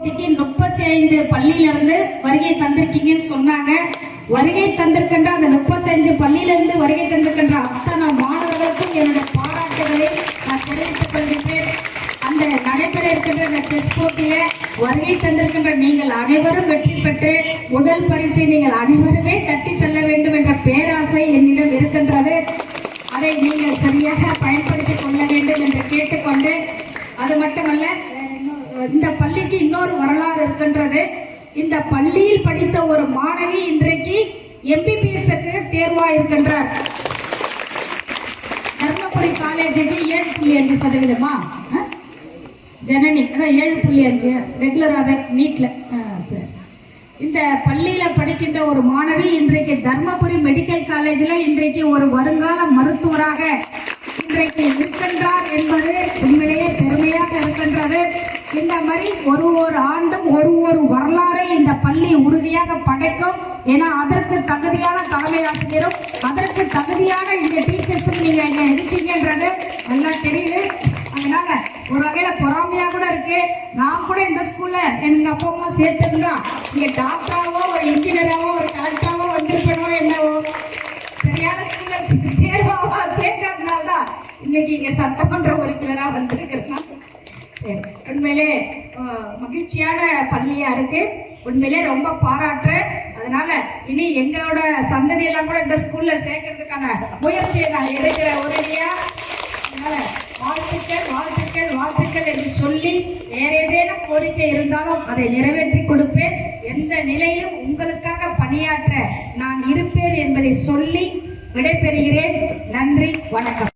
35 பள்ளியிலிருந்து வருகை தந்திருக்கீங்கன்னு சொன்னாங்க. வருகை தந்திருக்கின்ற அந்த 35 பள்ளியிலிருந்து வருகை தந்திருக்கின்ற அத்தனை மாணவர்களுக்கும் என்னுடைய பாராட்டுகளை நான் தெரிவித்துக் கொள்கின்றேன். அந்த நடைபெற இருக்கின்ற அந்த செஸ் போட்டியில வருகை தந்திருக்கின்ற நீங்கள் அனைவரும் வெற்றி பெற்று முதல் பரிசை நீங்கள் அனைவருமே கட்டி செல்ல வேண்டும் என்ற பேராசை என்னிடம் இருக்கின்றது. அதை நீங்கள் சரியாக பயன்படுத்திக் கொள்ள வேண்டும் என்று கேட்டுக்கொண்டு, அது மட்டுமல்ல, இந்த பள்ளிக்கு இன்னொரு வரலாறு இருக்கின்றது. இந்த பள்ளியில் படித்த ஒரு மாணவி இன்றைக்கு MBBS-க்கு தேர்வாக இருக்கின்றார். தர்மபுரி காலேஜுக்கு 7.5% ஜனனி, அதான் 7.5 ரெகுலராகவே நீட்ல. இந்த பள்ளியில படிக்கின்ற ஒரு மாணவி இன்றைக்கு தர்மபுரி மெடிக்கல் காலேஜில் இன்றைக்கு ஒரு வருங்கால மருத்துவராக இன்றைக்கு இருக்கின்றார் என்பது உண்மையிலேயே பெருமையாக இருக்கின்றது. இந்த மாதிரி ஒரு ஆண்டும் ஒரு வரலாறை இந்த பள்ளி உறுதியாக படைக்கும். ஏன்னா அதற்கு தகுதியான தலைமை ஆசிரியரும் அதற்கு தகுதியான இந்த டீச்சர்ஸும் நீங்க இங்க இருக்கீங்கன்றது நல்லா தெரியுது. அதனால ஒரு வகையில பொறாமையா கூட இருக்கு. நான் கூட இந்த ஸ்கூல்ல எங்க அப்பா அம்மா சேர்த்திருந்தா இங்க டாக்டராவோ ஒரு இன்ஜினியராவோ ஒரு கலெக்டராவோ வந்திருக்கணும் என்னவோ. சரியான ஸ்கூல்ல தேர்வாவா சேர்க்கறதுனால்தான் இன்னைக்கு இங்க சட்டமன்ற உறுப்பினரா வந்திருக்கிறேன். உண்மையிலே மகிழ்ச்சியான பள்ளியா இருக்கு. உண்மையிலே ரொம்ப பாராட்டு. அதனால இனி எங்களோட சந்ததியெல்லாம் கூட இந்த ஸ்கூல்ல சேர்க்கறதுக்கான முயற்சியை நான் எடுக்கிற உறுதியா. அதனால வாழ்த்துக்கள் வாழ்த்துக்கள் வாழ்த்துக்கள் என்று சொல்லி வேற ஏதேனும் கோரிக்கை இருந்தாலும் அதை நிறைவேற்றி கொடுப்பேன். எந்த நிலையிலும் உங்களுக்காக பணியாற்ற நான் இருப்பேன் என்பதை சொல்லி விடைபெறுகிறேன். நன்றி, வணக்கம்.